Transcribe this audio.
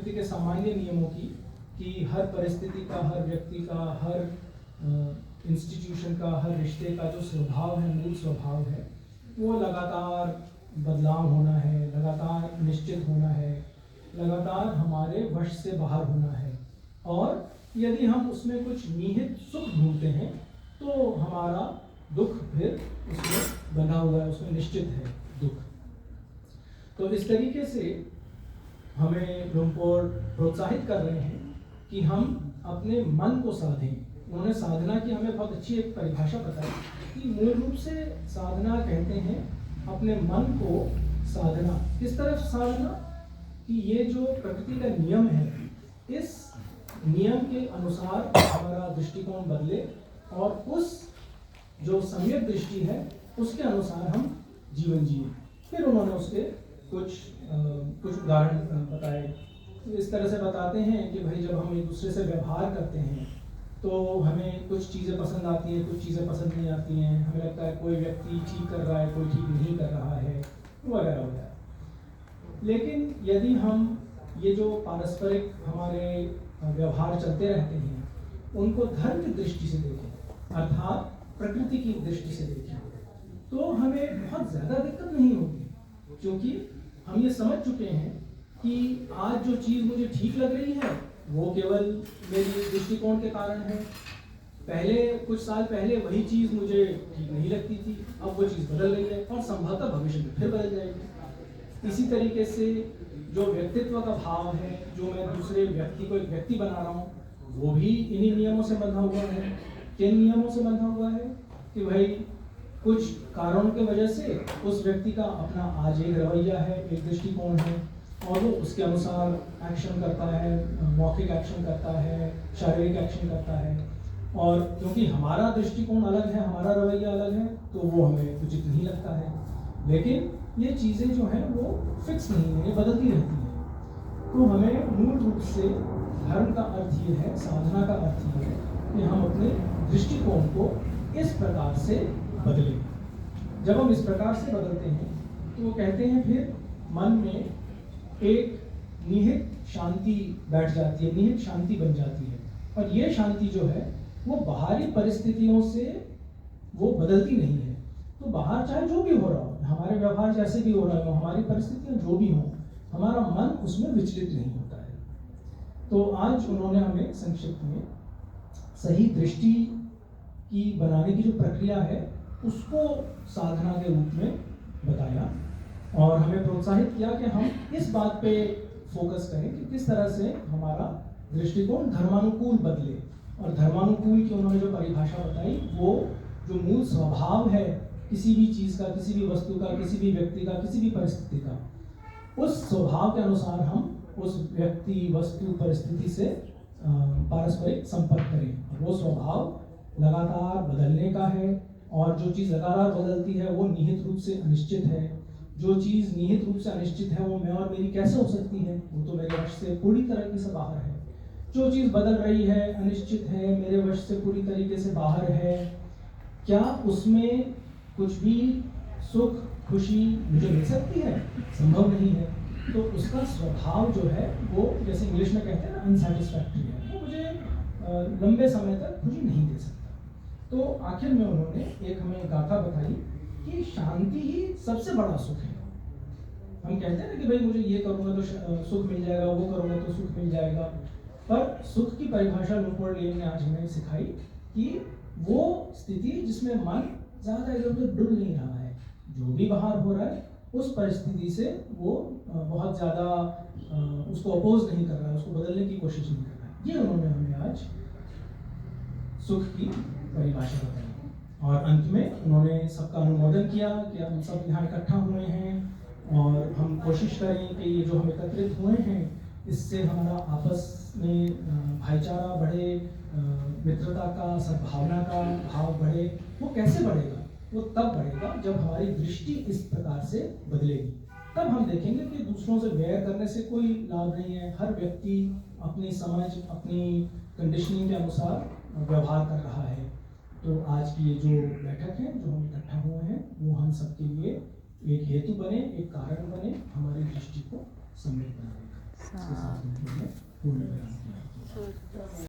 प्रकृति के सामान्य नियमों की, कि हर परिस्थिति का, हर व्यक्ति का, हर इंस्टीट्यूशन का, हर रिश्ते का जो स्वभाव है, मूल स्वभाव है, वो लगातार बदलाव होना है, लगातार निश्चित होना है, लगातार हमारे वश से बाहर होना है। और यदि हम उसमें कुछ निहित सुख ढूंढते हैं तो हमारा दुख फिर उसमें बंधा हुआ है, उसमें निश्चित है दुख। तो इस तरीके से हमें रुम्पोर प्रोत्साहित कर रहे हैं कि हम अपने मन को साधें। उन्होंने साधना की हमें बहुत अच्छी एक परिभाषा बताई कि मूल रूप से साधना कहते हैं अपने मन को साधना। किस तरह साधना? कि ये जो प्रकृति का नियम है, इस नियम के अनुसार हमारा दृष्टिकोण बदले और उस जो सम्यक दृष्टि है उसके अनुसार हम जीवन जिए। फिर उन्होंने उसके कुछ उदाहरण बताए। इस तरह से बताते हैं कि भाई जब हम एक दूसरे से व्यवहार करते हैं तो हमें कुछ चीज़ें पसंद आती हैं, कुछ चीज़ें पसंद नहीं आती हैं। हमें लगता है कोई व्यक्ति ठीक कर रहा है, कोई ठीक नहीं कर रहा है, वगैरह वगैरह। लेकिन यदि हम ये जो पारस्परिक हमारे व्यवहार चलते रहते हैं उनको धर्म की दृष्टि से देखें, अर्थात प्रकृति की दृष्टि से देखें, तो हमें बहुत ज़्यादा दिक्कत नहीं होगी, क्योंकि हम ये समझ चुके हैं कि आज जो चीज़ मुझे ठीक लग रही है वो केवल मेरी दृष्टिकोण के कारण है। पहले कुछ साल पहले वही चीज़ मुझे ठीक नहीं लगती थी, अब वो चीज़ बदल गई है और संभवतः भविष्य में फिर बदल जाएगी। इसी तरीके से जो व्यक्तित्व का भाव है, जो मैं दूसरे व्यक्ति को एक व्यक्ति बना रहा हूँ, वो भी इन्हीं नियमों से बंधा हुआ है। किन नियमों से बंधा हुआ है? कि भाई कुछ कारणों की वजह से उस व्यक्ति का अपना आज एक रवैया है, एक दृष्टिकोण है और वो उसके अनुसार एक्शन करता है, मौखिक एक्शन करता है, शारीरिक एक्शन करता है। और क्योंकि हमारा दृष्टिकोण अलग है, हमारा रवैया अलग है, तो वो हमें उचित नहीं लगता है। लेकिन ये चीज़ें जो हैं वो फिक्स नहीं है, ये बदलती रहती हैं। तो हमें मूल रूप से धर्म का अर्थ ये है, साधना का अर्थ ये है कि हम अपने दृष्टिकोण को इस प्रकार से बदलें। जब हम इस प्रकार से बदलते हैं तो वो कहते हैं फिर मन में एक निहित शांति बैठ जाती है, निहित शांति बन जाती है। और ये शांति जो है वो बाहरी परिस्थितियों से वो बदलती नहीं है। तो बाहर चाहे जो भी हो रहा हो, हमारे व्यवहार जैसे भी हो रहा हो, हमारी परिस्थितियाँ जो भी हों, हमारा मन उसमें विचलित नहीं होता है। तो आज उन्होंने हमें संक्षिप्त में सही दृष्टि की बनाने की जो प्रक्रिया है उसको साधना के रूप में बताया और हमें प्रोत्साहित किया कि हम इस बात पे फोकस करें कि किस तरह से हमारा दृष्टिकोण धर्मानुकूल बदले। और धर्मानुकूल की उन्होंने जो परिभाषा बताई, वो जो मूल स्वभाव है किसी भी चीज़ का, किसी भी वस्तु का, किसी भी व्यक्ति का, किसी भी परिस्थिति का, उस स्वभाव के अनुसार हम उस व्यक्ति, वस्तु, परिस्थिति से पारस्परिक संपर्क करें। वो स्वभाव लगातार बदलने का है और जो चीज़ लगातार बदलती है वो निहित रूप से अनिश्चित है। जो चीज़ निहित रूप से अनिश्चित है वो मैं और मेरी कैसे हो सकती है? वो तो मेरे वश से पूरी तरीके से बाहर है। जो चीज़ बदल रही है, अनिश्चित है, मेरे वश से पूरी तरीके से बाहर है, क्या उसमें कुछ भी सुख, खुशी मुझे मिल सकती है? संभव नहीं है। तो उसका स्वभाव जो है वो, जैसे इंग्लिश में कहते हैं ना, अनसैटिस्फैक्टरी है, वो मुझे लंबे समय तक खुशी नहीं दे सकता। तो आखिर में उन्होंने एक हमें गाथा बताई कि शांति ही सबसे बड़ा सुख है। हम कहते हैं ना कि भाई मुझे ये करूँगा तो सुख मिल जाएगा, वो करूँगा तो सुख मिल जाएगा, पर सुख की परिभाषा लुम्पोर्ट लेन ने आज हमें सिखाई कि वो स्थिति जिसमें मन ज़्यादा इधर उधर डुल नहीं रहा है, जो भी बाहर हो रहा है उस परिस्थिति से वो बहुत ज़्यादा उसको अपोज नहीं कर रहा है, उसको बदलने की कोशिश नहीं कर रहा है। ये उन्होंने हमें आज सुख की परिभाषा बताई। और अंत में उन्होंने सबका अनुमोदन किया कि हम सब यहाँ इकट्ठा हुए हैं और हम कोशिश करें कि ये जो हम एकत्रित हुए हैं इससे हमारा आपस में भाईचारा बढ़े, मित्रता का, सद्भावना का भाव बढ़े। वो कैसे बढ़ेगा? वो तब बढ़ेगा जब हमारी दृष्टि इस प्रकार से बदलेगी। तब हम देखेंगे कि दूसरों से वैर करने से कोई लाभ नहीं है। हर व्यक्ति अपनी समझ, अपनी कंडीशनिंग के अनुसार व्यवहार कर रहा है। तो आज की ये जो बैठक है, जो हम इकट्ठा हुए हैं, वो हम सबके लिए एक हेतु बने, एक कारण बने हमारी दृष्टि को समृद्ध बनाने का। के साथ में पूर्ण विराम।